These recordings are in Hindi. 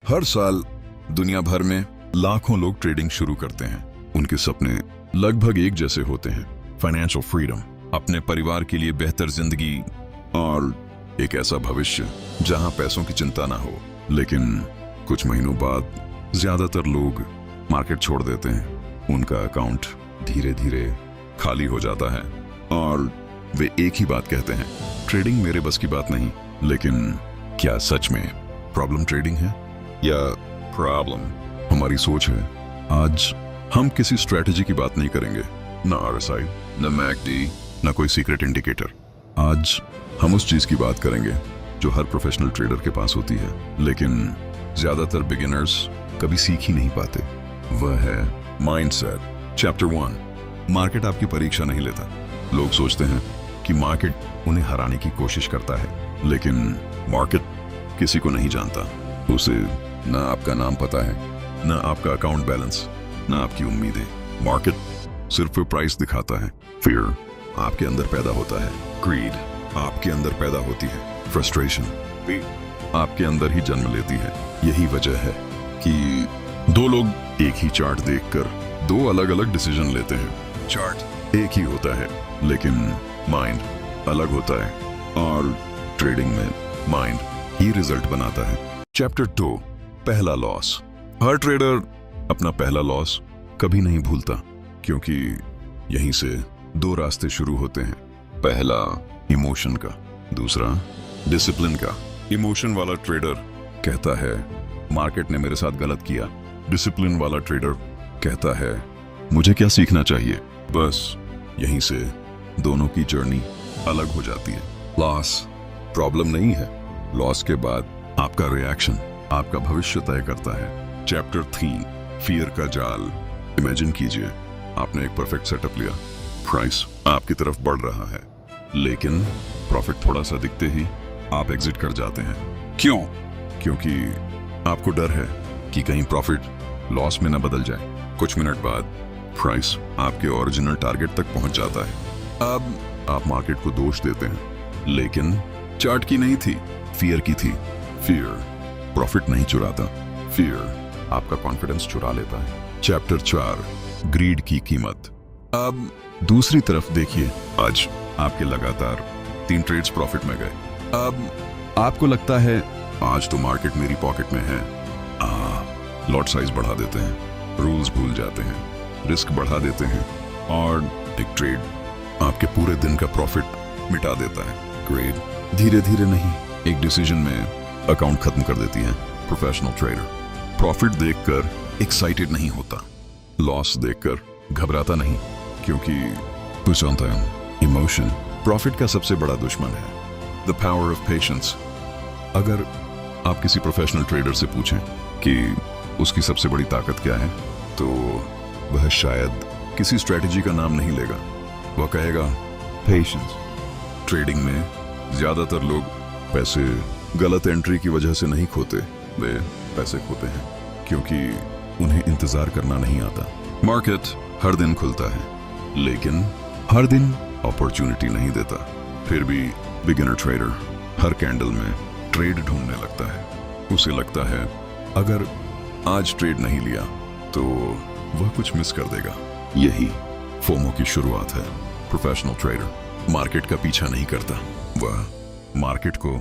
हर साल दुनिया भर में लाखों लोग ट्रेडिंग शुरू करते हैं। उनके सपने लगभग एक जैसे होते हैं, फाइनेंशियल फ्रीडम, अपने परिवार के लिए बेहतर जिंदगी और एक ऐसा भविष्य जहां पैसों की चिंता ना हो। लेकिन कुछ महीनों बाद ज्यादातर लोग मार्केट छोड़ देते हैं। उनका अकाउंट धीरे धीरे खाली हो जाता है और वे एक ही बात कहते हैं, ट्रेडिंग मेरे बस की बात नहीं। लेकिन क्या सच में प्रॉब्लम ट्रेडिंग है या प्रॉब्लम हमारी सोच है? आज हम किसी स्ट्रेटजी की बात नहीं करेंगे, ना RSI, ना MACD, ना कोई सीक्रेट इंडिकेटर। आज हम उस चीज की बात करेंगे जो हर प्रोफेशनल ट्रेडर के पास होती है, लेकिन ज्यादातर बिगिनर्स कभी सीख ही नहीं पाते। वह है माइंडसेट। चैप्टर 1, मार्केट आपकी परीक्षा नहीं लेता। लोग सोचते हैं कि मार्केट उन्हें हराने की कोशिश करता है, लेकिन मार्केट किसी को नहीं जानता। उसे ना आपका नाम पता है, ना आपका अकाउंट बैलेंस, ना आपकी उम्मीदें। मार्केट सिर्फ प्राइस दिखाता है। फियर आपके अंदर पैदा होता है, ग्रीड आपके अंदर पैदा होती है, फ्रस्ट्रेशन भी आपके अंदर ही जन्म लेती है। यही वजह है कि दो लोग एक ही चार्ट देखकर दो अलग अलग डिसीजन लेते हैं। चार्ट एक ही होता है, लेकिन माइंड अलग होता है, और ट्रेडिंग में माइंड ही रिजल्ट बनाता है। चैप्टर 2, पहला लॉस। हर ट्रेडर अपना पहला लॉस कभी नहीं भूलता, क्योंकि यहीं से दो रास्ते शुरू होते हैं। पहला इमोशन का, दूसरा डिसिप्लिन का। इमोशन वाला ट्रेडर कहता है मार्केट ने मेरे साथ गलत किया। डिसिप्लिन वाला ट्रेडर कहता है मुझे क्या सीखना चाहिए। बस यहीं से दोनों की जर्नी अलग हो जाती है। लॉस प्रॉब्लम नहीं है, लॉस के बाद आपका रिएक्शन आपका भविष्य तय करता है। चैप्टर 3, फियर का जाल। इमेजिन कीजिए आपने एक परफेक्ट सेटअप लिया, प्राइस आपकी तरफ बढ़ रहा है, लेकिन प्रॉफिट थोड़ा सा दिखते ही आप एग्जिट कर जाते हैं। क्यों? क्योंकि आपको डर है कि कहीं प्रॉफिट लॉस में न बदल जाए। कुछ मिनट बाद प्राइस आपके ओरिजिनल टारगेट तक पहुंच जाता है। अब आप मार्केट को दोष देते हैं, लेकिन चार्ट की नहीं थी, फियर की थी। फियर प्रॉफिट नहीं चुराता, फियर आपका कॉन्फिडेंस चुरा लेता है। चैप्टर 4, ग्रीड की कीमत। अब दूसरी तरफ देखिए, आज आपके लगातार 3 ट्रेड्स प्रॉफिट में गए। अब आपको लगता है आज तो मार्केट मेरी पॉकेट में है। लॉट साइज बढ़ा देते हैं, रूल्स भूल जाते हैं, रिस्क बढ़ा देते हैं, और एक ट्रेड आपके पूरे दिन का प्रॉफिट मिटा देता है। ग्रेड धीरे धीरे नहीं, एक डिसीजन में अकाउंट खत्म कर देती है। प्रोफेशनल ट्रेडर प्रॉफिट देखकर एक्साइटेड नहीं होता, लॉस देखकर घबराता नहीं, क्योंकि कुछ होता है इमोशन प्रॉफिट का सबसे बड़ा दुश्मन है। The power of patience. अगर आप किसी प्रोफेशनल ट्रेडर से पूछें कि उसकी सबसे बड़ी ताकत क्या है, तो वह शायद किसी स्ट्रेटजी का नाम नहीं लेगा। वह कहेगा पेशेंस। ट्रेडिंग में ज्यादातर लोग पैसे गलत एंट्री की वजह से नहीं खोते, वे पैसे खोते हैं क्योंकि उन्हें इंतजार करना नहीं आता। मार्केट हर दिन खुलता है, लेकिन हर दिन अपॉर्चुनिटी नहीं देता। फिर भी बिगिनर ट्रेडर हर कैंडल में ट्रेड ढूंढने लगता है। उसे लगता है अगर आज ट्रेड नहीं लिया तो वह कुछ मिस कर देगा। यही फोमो की शुरुआत है। प्रोफेशनल ट्रेडर मार्केट का पीछा नहीं करता, वह मार्केट को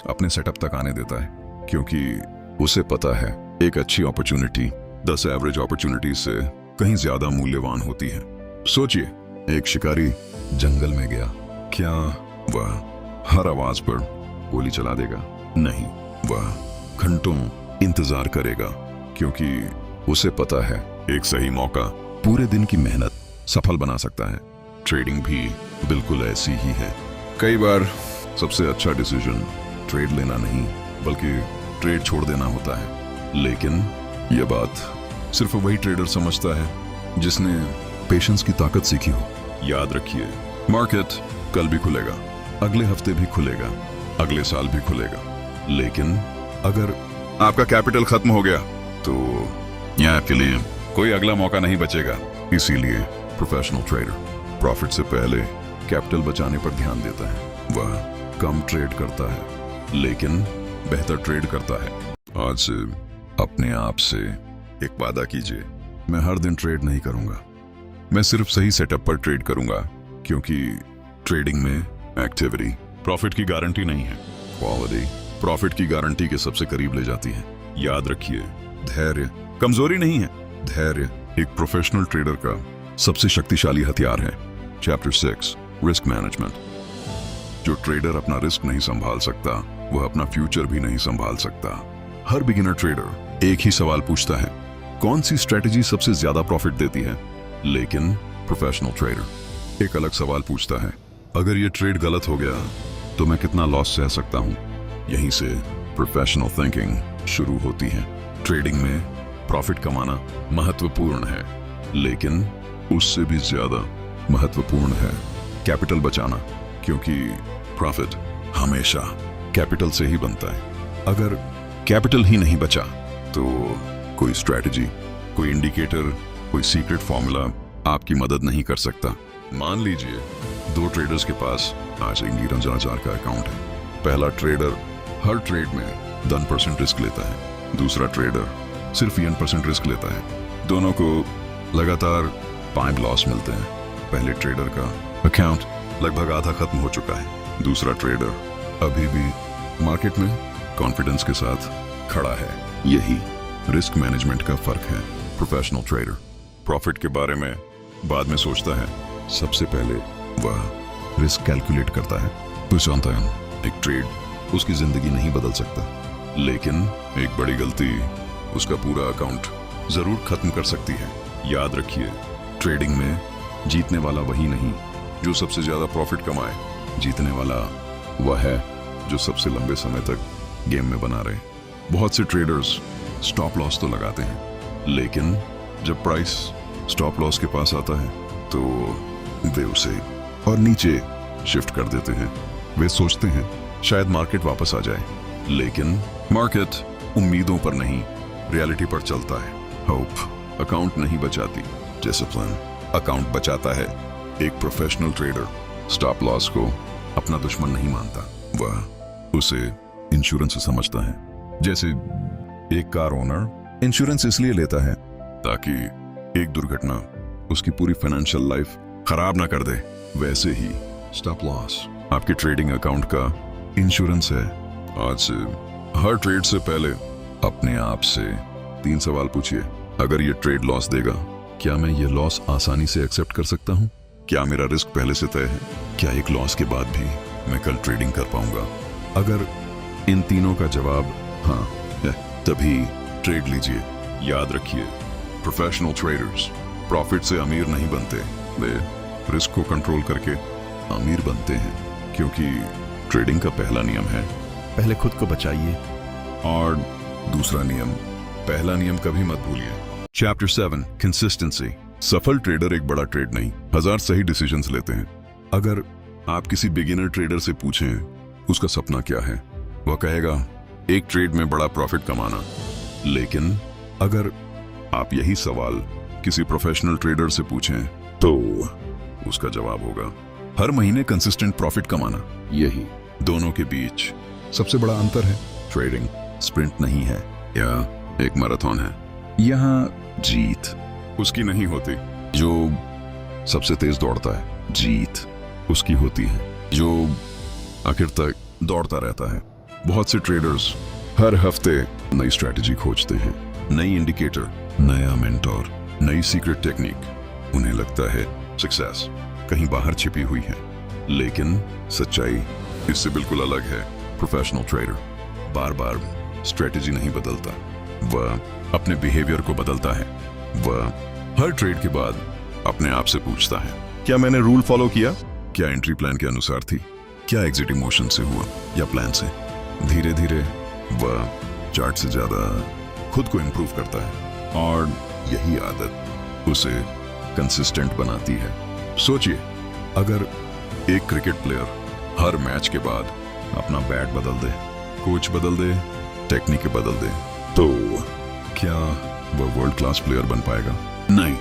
अपने सेटअप तक आने देता है, क्योंकि उसे पता है एक अच्छी अपॉर्चुनिटी 10 एवरेज अपॉर्चुनिटी से कहीं ज्यादा मूल्यवान होती है। सोचिए, एक शिकारी जंगल में गया, क्या वह हर आवाज पर गोली चला देगा? नहीं, वह घंटों इंतजार करेगा, क्योंकि उसे पता है एक सही मौका पूरे दिन की मेहनत सफल बना सकता है। ट्रेडिंग भी बिल्कुल ऐसी ही है। कई बार सबसे अच्छा डिसीजन ट्रेड लेना नहीं, बल्कि ट्रेड छोड़ देना होता है। लेकिन यह बात सिर्फ वही ट्रेडर समझता है जिसने पेशेंस की ताकत सीखी हो। याद रखिए, मार्केट कल भी खुलेगा, अगले हफ्ते भी खुलेगा, अगले साल भी खुलेगा, लेकिन अगर आपका कैपिटल खत्म हो गया तो यहाँ आपके लिए कोई अगला मौका नहीं बचेगा। इसीलिए प्रोफेशनल ट्रेडर प्रॉफिट से पहले कैपिटल बचाने पर ध्यान देता है। वह कम ट्रेड करता है, लेकिन बेहतर ट्रेड करता है। आज से अपने आप से एक वादा कीजिए, मैं हर दिन ट्रेड नहीं करूंगा, मैं सिर्फ सही सेटअप पर ट्रेड करूंगा, क्योंकि ट्रेडिंग में एक्टिविटी प्रॉफिट की गारंटी नहीं है, क्वालिटी प्रॉफिट की गारंटी के सबसे करीब ले जाती है। याद रखिए, धैर्य कमजोरी नहीं है, धैर्य एक प्रोफेशनल ट्रेडर का सबसे शक्तिशाली हथियार है। Chapter 6 risk management. जो ट्रेडर अपना रिस्क नहीं संभाल सकता, वह अपना फ्यूचर भी नहीं संभाल सकता। हर बिगिनर ट्रेडर एक ही सवाल पूछता है, कौन सी स्ट्रेटजी सबसे ज्यादा प्रॉफिट देती है? लेकिन प्रोफेशनल ट्रेडर एक अलग सवाल पूछता है, अगर ये ट्रेड गलत हो गया तो मैं कितना लॉस सह सकता हूं? यहीं से प्रोफेशनल थिंकिंग शुरू होती है। ट्रेडिंग में प्रॉफिट कमाना महत्वपूर्ण है, लेकिन उससे भी ज्यादा महत्वपूर्ण है कैपिटल बचाना, क्योंकि प्रॉफिट हमेशा कैपिटल से ही बनता है। अगर कैपिटल ही नहीं बचा तो कोई स्ट्रैटेजी, कोई इंडिकेटर, कोई सीक्रेट फॉर्मूला आपकी मदद नहीं कर सकता। मान लीजिए 2 ट्रेडर्स के पास आज 11,000 का अकाउंट है। पहला ट्रेडर हर ट्रेड में 10% रिस्क लेता है, दूसरा ट्रेडर सिर्फ 1% रिस्क लेता है। दोनों को लगातार 5 लॉस मिलते हैं। पहले ट्रेडर का अकाउंट लगभग आधा खत्म हो चुका है, दूसरा ट्रेडर अभी भी मार्केट में कॉन्फिडेंस के साथ खड़ा है। यही रिस्क मैनेजमेंट का फर्क है। प्रोफेशनल ट्रेडर प्रॉफिट के बारे में बाद में सोचता है, सबसे पहले वह रिस्क कैलकुलेट करता है। तो जानता है, एक ट्रेड उसकी जिंदगी नहीं बदल सकता, लेकिन एक बड़ी गलती उसका पूरा अकाउंट जरूर खत्म कर सकती है। याद रखिए, ट्रेडिंग में जीतने वाला वही नहीं जो सबसे ज्यादा प्रॉफिट कमाए, जीतने वाला वह है जो सबसे लंबे समय तक गेम में बना रहे। बहुत से ट्रेडर्स स्टॉप लॉस तो लगाते हैं, लेकिन जब प्राइस स्टॉप लॉस के पास आता है तो वे उसे और नीचे शिफ्ट कर देते हैं। वे सोचते हैं शायद मार्केट वापस आ जाए, लेकिन मार्केट उम्मीदों पर नहीं, रियलिटी पर चलता है। होप अकाउंट नहीं बचाती, डिसिप्लिन अकाउंट बचाता है। एक प्रोफेशनल ट्रेडर स्टॉप लॉस को अपना दुश्मन नहीं मानता, वह उसे इंश्योरेंस समझता है। जैसे एक कार ओनर इंश्योरेंस इसलिए लेता है ताकि एक दुर्घटना उसकी पूरी फाइनेंशियल लाइफ खराब ना कर दे, वैसे ही स्टॉप लॉस आपके ट्रेडिंग अकाउंट का इंश्योरेंस है। आज से हर ट्रेड से पहले अपने आप से 3 सवाल पूछिए। अगर ये ट्रेड लॉस देगा, क्या मैं ये लॉस आसानी से एक्सेप्ट कर सकता हूँ? क्या मेरा रिस्क पहले से तय है? क्या एक लॉस के बाद भी मैं कल ट्रेडिंग कर पाऊंगा? अगर इन तीनों का जवाब हाँ है, तभी ट्रेड लीजिए। याद रखिए, प्रोफेशनल ट्रेडर्स प्रॉफिट से अमीर नहीं बनते, वे रिस्क को कंट्रोल करके अमीर बनते हैं, क्योंकि ट्रेडिंग का पहला नियम है, पहले खुद को बचाइए, और दूसरा नियम, पहला नियम कभी मत भूलिए। Chapter 7 consistency. सफल ट्रेडर एक बड़ा ट्रेड नहीं, 1000 सही डिसीजंस लेते हैं। अगर आप किसी बिगिनर ट्रेडर से पूछें उसका सपना क्या है, वह कहेगा एक ट्रेड में बड़ा प्रॉफिट कमाना। लेकिन अगर आप यही सवाल किसी प्रोफेशनल ट्रेडर से पूछें तो उसका जवाब होगा हर महीने कंसिस्टेंट प्रॉफिट कमाना। यही दोनों के बीच सबसे बड़ा अंतर है। ट्रेडिंग स्प्रिंट नहीं है या एक मैराथन है। यहाँ जीत उसकी नहीं होती जो सबसे तेज दौड़ता है, जीत उसकी होती है जो आखिर तक दौड़ता रहता है। बहुत से ट्रेडर्स हर हफ्ते नई स्ट्रैटेजी खोजते हैं, नई इंडिकेटर, नया मेंटोर, नई सीक्रेट टेक्निक। उन्हें लगता है सक्सेस कहीं बाहर छिपी हुई है, लेकिन सच्चाई इससे बिल्कुल अलग है। प्रोफेशनल ट्रेडर बार बार स्ट्रैटेजी नहीं बदलता, वह अपने बिहेवियर को बदलता है। वह हर ट्रेड के बाद अपने आप से पूछता है, क्या मैंने रूल फॉलो किया? क्या एंट्री प्लान के अनुसार थी? क्या एग्जिट इमोशन से हुआ या प्लान से? धीरे धीरे वह चार्ट से ज्यादा खुद को इंप्रूव करता है, और यही आदत उसे कंसिस्टेंट बनाती है। सोचिए, अगर एक क्रिकेट प्लेयर हर मैच के बाद अपना बैट बदल दे, कोच बदल दे, टेक्निक बदल दे, तो क्या वह वर्ल्ड क्लास प्लेयर बन पाएगा? नहीं,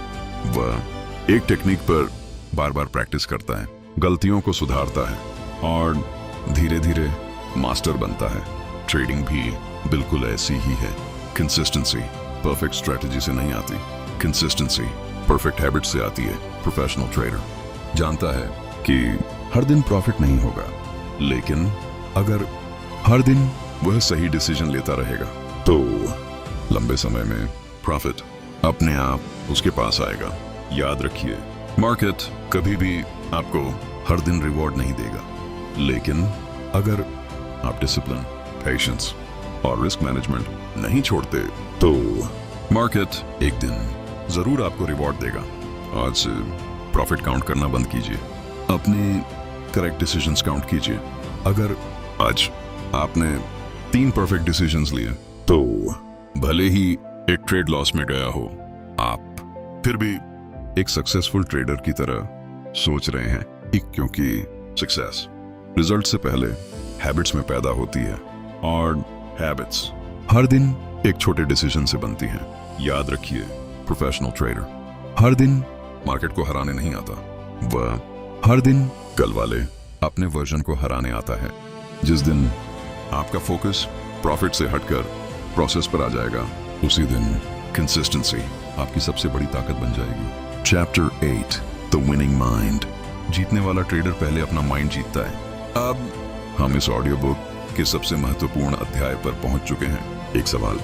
वह एक टेक्निक पर बार बार प्रैक्टिस करता है, गलतियों को सुधारता है और धीरे धीरे मास्टर बनता है। ट्रेडिंग भी बिल्कुल ऐसी ही है। कंसिस्टेंसी परफेक्ट स्ट्रेटजी से नहीं आती, कंसिस्टेंसी परफेक्ट हैबिट से आती है। प्रोफेशनल ट्रेडर जानता है कि हर दिन प्रॉफिट नहीं होगा, लेकिन अगर हर दिन वह सही डिसीजन लेता रहेगा तो लंबे समय में प्रॉफिट अपने आप उसके पास आएगा। याद रखिए, मार्केट कभी भी आपको हर दिन रिवॉर्ड नहीं देगा, लेकिन अगर आप डिसिप्लिन, पेशेंस और रिस्क मैनेजमेंट नहीं छोड़ते तो मार्केट एक दिन जरूर आपको रिवॉर्ड देगा। आज से प्रॉफिट काउंट करना बंद कीजिए, अपने करेक्ट डिसीजंस काउंट कीजिए। अगर आज आपने 3 परफेक्ट डिसीजंस लिए तो भले ही एक ट्रेड लॉस में गया हो, आप फिर भी एक सक्सेसफुल ट्रेडर की तरह सोच रहे हैं, क्योंकि सक्सेस रिजल्ट से पहले हैबिट्स में पैदा होती है और हैबिट्स हर दिन एक छोटे डिसीजन से बनती हैं। याद रखिए, प्रोफेशनल ट्रेडर हर दिन मार्केट को हराने नहीं आता, वह हर दिन कल वाले अपने वर्जन को हराने आता है। जिस दिन आपका फोकस प्रॉफिट से हटकर प्रोसेस पर आ जाएगा, उसी दिन कंसिस्टेंसी आपकी सबसे बड़ी ताकत बन जाएगी। Chapter 8 the winning mind. जीतने वाला ट्रेडर पहले अपना माइंड जीतता है। अब हम इस ऑडियो बुक के सबसे महत्वपूर्ण अध्याय पर पहुंच चुके हैं। एक सवाल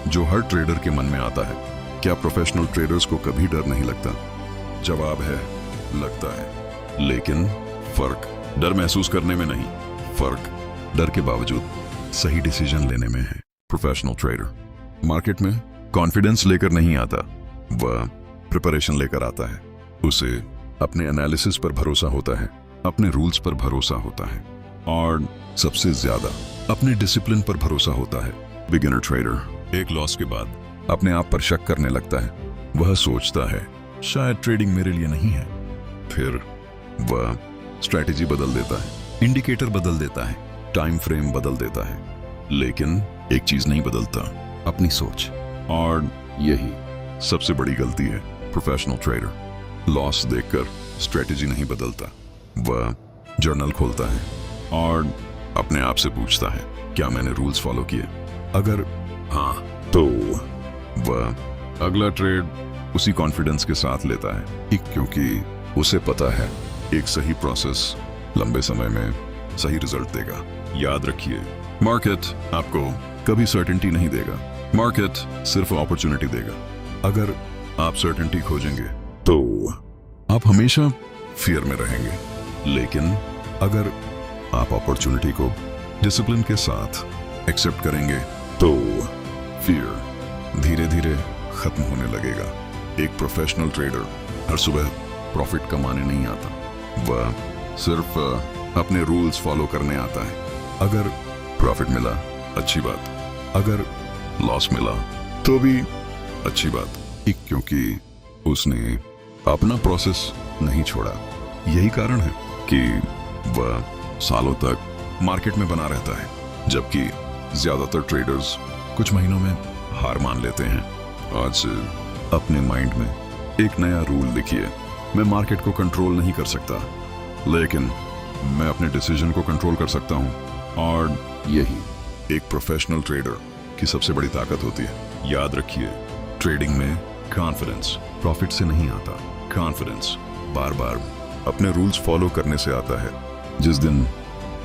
जो हर ट्रेडर के मन में आता है, क्या प्रोफेशनल ट्रेडर्स को कभी डर नहीं लगता? जवाब है, लगता है, लेकिन फर्क डर महसूस करने में नहीं, फर्क डर के बावजूद सही डिसीजन लेने में है। प्रोफेशनल ट्रेडर मार्केट में कॉन्फिडेंस लेकर नहीं आता, वह प्रिपरेशन लेकर आता है। उसे अपने एनालिसिस पर भरोसा होता है, अपने रूल्स पर भरोसा होता है और सबसे ज्यादा अपने डिसिप्लिन पर भरोसा होता है। बिगिनर ट्रेडर एक लॉस के बाद अपने आप पर शक करने लगता है। वह सोचता है शायद ट्रेडिंग मेरे लिए नहीं है। फिर वह स्ट्रैटेजी बदल देता है, इंडिकेटर बदल देता है, टाइम फ्रेम बदल देता है, लेकिन एक चीज नहीं बदलता, अपनी सोच। और यही सबसे बड़ी गलती है। प्रोफेशनल ट्रेडर लॉस देखकर स्ट्रैटेजी नहीं बदलता, वह जर्नल खोलता है और अपने आप से पूछता है, क्या मैंने रूल्स फॉलो किए? अगर हाँ, तो वह अगला ट्रेड उसी कॉन्फिडेंस के साथ लेता है, क्योंकि उसे पता है एक सही प्रोसेस लंबे समय में सही रिजल्ट देगा। याद रखिए, मार्केट आपको कभी सर्टेनिटी नहीं देगा, मार्केट सिर्फ अपॉर्चुनिटी देगा। अगर आप सर्टेनिटी खोजेंगे तो आप हमेशा फियर में रहेंगे, लेकिन अगर आप अपॉर्चुनिटी को डिसिप्लिन के साथ एक्सेप्ट करेंगे तो फियर धीरे धीरे खत्म होने लगेगा। एक प्रोफेशनल ट्रेडर हर सुबह प्रॉफिट कमाने नहीं आता, वह सिर्फ अपने रूल्स फॉलो करने आता है। अगर प्रॉफिट मिला अच्छी बात, अगर लॉस मिला तो भी अच्छी बात, क्योंकि उसने अपना प्रोसेस नहीं छोड़ा। यही कारण है कि वह सालों तक मार्केट में बना रहता है, जबकि ज्यादातर ट्रेडर्स कुछ महीनों में हार मान लेते हैं। आज से अपने माइंड में एक नया रूल लिखिए, मैं मार्केट को कंट्रोल नहीं कर सकता, लेकिन मैं अपने डिसीजन को कंट्रोल कर सकता हूं। और यही एक प्रोफेशनल ट्रेडर की सबसे बड़ी ताकत होती है। याद रखिए, ट्रेडिंग में कॉन्फिडेंस प्रॉफिट से नहीं आता, कॉन्फिडेंस बार बार अपने रूल्स फॉलो करने से आता है। जिस दिन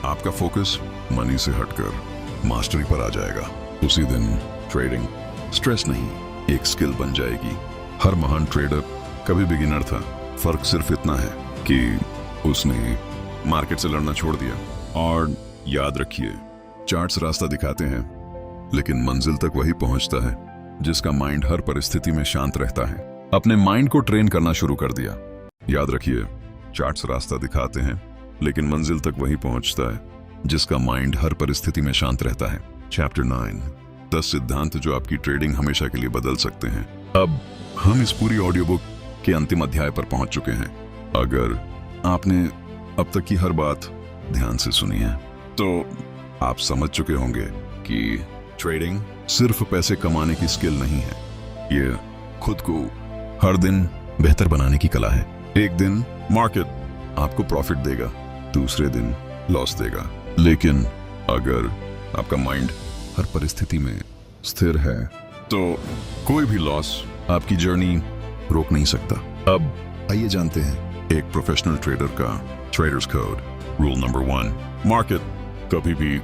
आपका फोकस मनी से हटकर मास्टरी पर आ जाएगा, उसी दिन ट्रेडिंग स्ट्रेस नहीं, एक स्किल बन जाएगी। हर महान ट्रेडर कभी बिगिनर था, फर्क सिर्फ इतना है कि उसने मार्केट से लड़ना छोड़ दिया। और याद रखिए, चार्ट्स रास्ता दिखाते हैं, लेकिन मंजिल तक वही पहुंचता है जिसका माइंड हर परिस्थिति में शांत रहता है। अपने माइंड को ट्रेन करना शुरू कर दिया। याद रखिए, चार्ट्स रास्ता दिखाते हैं, लेकिन मंजिल तक वही पहुंचता है जिसका माइंड हर परिस्थिति में शांत रहता है। चैप्टर 9 10 सिद्धांत जो आपकी ट्रेडिंग हमेशा के लिए बदल सकते हैं। अब हम इस पूरी ऑडियो बुक के अंतिम अध्याय पर पहुंच चुके हैं। अगर आपने अब तक की हर बात ध्यान से सुनी है तो आप समझ चुके होंगे कि ट्रेडिंग सिर्फ पैसे कमाने की स्किल नहीं है, ये खुद को हर दिन बेहतर बनाने की कला है। एक दिन मार्केट आपको प्रॉफिट देगा, दूसरे दिन लॉस देगा, लेकिन अगर आपका माइंड हर परिस्थिति में स्थिर है तो कोई भी लॉस आपकी जर्नी रोक नहीं सकता। अब आइए जानते हैं एक प्रोफेशनल ट्रेडर का traders code. Rule number 1, market कभी भी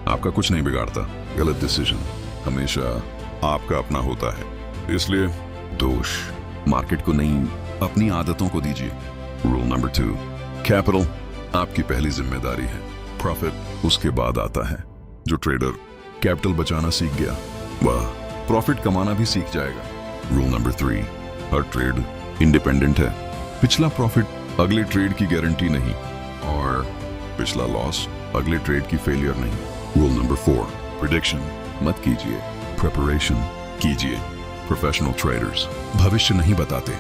आपका कुछ नहीं बिगाड़ता। गलत डिसीजन हमेशा आपका अपना होता है, इसलिए दोष मार्केट को नहीं, अपनी आदतों को दीजिए। रूल नंबर 2, कैपिटल आपकी पहली जिम्मेदारी है, प्रॉफिट उसके बाद आता है। जो ट्रेडर कैपिटल बचाना सीख गया वह प्रॉफिट कमाना भी सीख जाएगा। रूल नंबर 3, हर ट्रेड इंडिपेंडेंट है। पिछला प्रॉफिट अगले ट्रेड की गारंटी नहीं और पिछला लॉस अगले ट्रेड की फेलियर नहीं। रूल नंबर 4, प्रेडिक्शन मत कीजिए, प्रिपरेशन कीजिए। प्रोफेशनल ट्रेडर्स भविष्य नहीं बताते,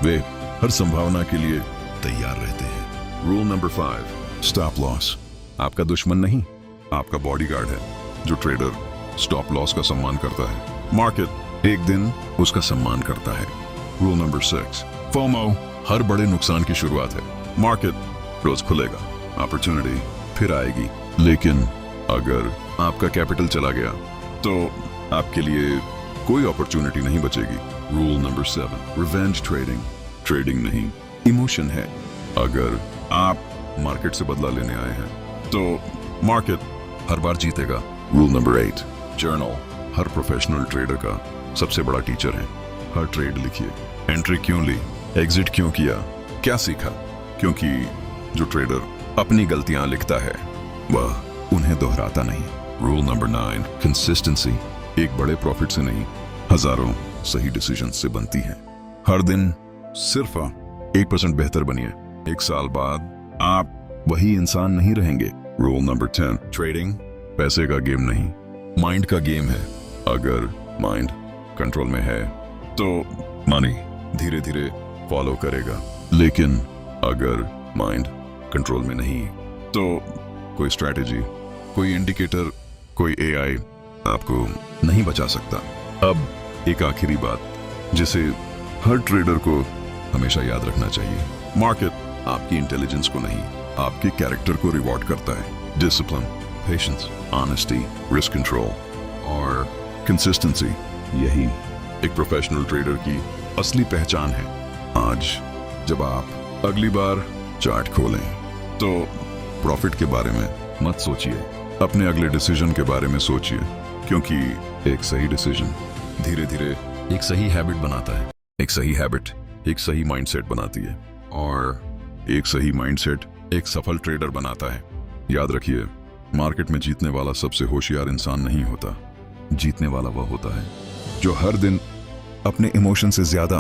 वे हर संभावना के लिए तैयार रहते हैं। रूल नंबर 5, स्टॉप लॉस आपका दुश्मन नहीं, आपका बॉडीगार्ड है। जो ट्रेडर स्टॉप लॉस का सम्मान करता है, मार्केट एक दिन उसका सम्मान करता है। रूल नंबर 6, फोमो हर बड़े नुकसान की शुरुआत है। मार्केट रोज खुलेगा, अपॉर्चुनिटी फिर आएगी, लेकिन अगर आपका कैपिटल चला गया तो आपके लिए कोई अपॉर्चुनिटी नहीं बचेगी। रूल नंबर 7, रिवेंज ट्रेडिंग नहीं, इमोशन है। अगर आप मार्केट से बदला लेने आए हैं तो मार्केट हर बार जीतेगा। रूल नंबर 8, जर्नल हर प्रोफेशनल ट्रेडर का सबसे बड़ा टीचर है। हर ट्रेड लिखिए, एंट्री क्यों ली, एग्जिट क्यों किया, क्या सीखा। क्योंकि जो ट्रेडर अपनी गलतियां लिखता है वह उन्हें दोहराता नहीं। रूल नंबर 9, कंसिस्टेंसी एक बड़े प्रॉफिट से नहीं, हजारों सही डिसीजन से बनती है। हर दिन सिर्फ 1% बेहतर बनिए, 1 साल बाद आप वही इंसान नहीं रहेंगे। रूल नंबर 10, ट्रेडिंग पैसे का गेम नहीं, माइंड का गेम है। अगर माइंड कंट्रोल में है तो मनी धीरे धीरे फॉलो करेगा, लेकिन अगर माइंड कंट्रोल में नहीं तो कोई स्ट्रैटेजी, कोई इंडिकेटर, कोई एआई आपको नहीं बचा सकता। अब एक आखिरी बात जिसे हर ट्रेडर को हमेशा याद रखना चाहिए, मार्केट आपकी इंटेलिजेंस को नहीं, आपके कैरेक्टर को रिवॉर्ड करता है। Discipline, patience, honesty, risk control और कंसिस्टेंसी, यही एक प्रोफेशनल ट्रेडर की असली पहचान है। आज जब आप अगली बार चार्ट खोलें तो प्रॉफिट के बारे में मत सोचिए, अपने अगले डिसीजन के बारे में सोचिए, क्योंकि एक सही डिसीजन धीरे धीरे एक सही हैबिट बनाता है। एक सही हैबिट एक सही माइंडसेट बनाती है और एक सही माइंडसेट एक सफल ट्रेडर बनाता है। याद रखिए, मार्केट में जीतने वाला सबसे होशियार इंसान नहीं होता, जीतने वाला वह होता है जो हर दिन अपने इमोशन से ज्यादा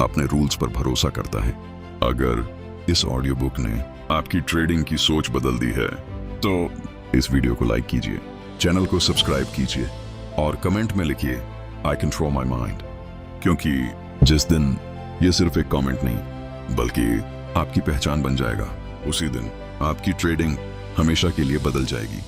अपने रूल्स पर भरोसा करता है। अगर इस ऑडियो बुक ने आपकी ट्रेडिंग की सोच बदल दी है तो इस वीडियो को लाइक कीजिए, चैनल को सब्सक्राइब कीजिए और कमेंट में लिखिए आई कंट्रोल माई माइंड, क्योंकि जिस दिन ये सिर्फ एक कमेंट नहीं बल्कि आपकी पहचान बन जाएगा, उसी दिन आपकी ट्रेडिंग हमेशा के लिए बदल जाएगी।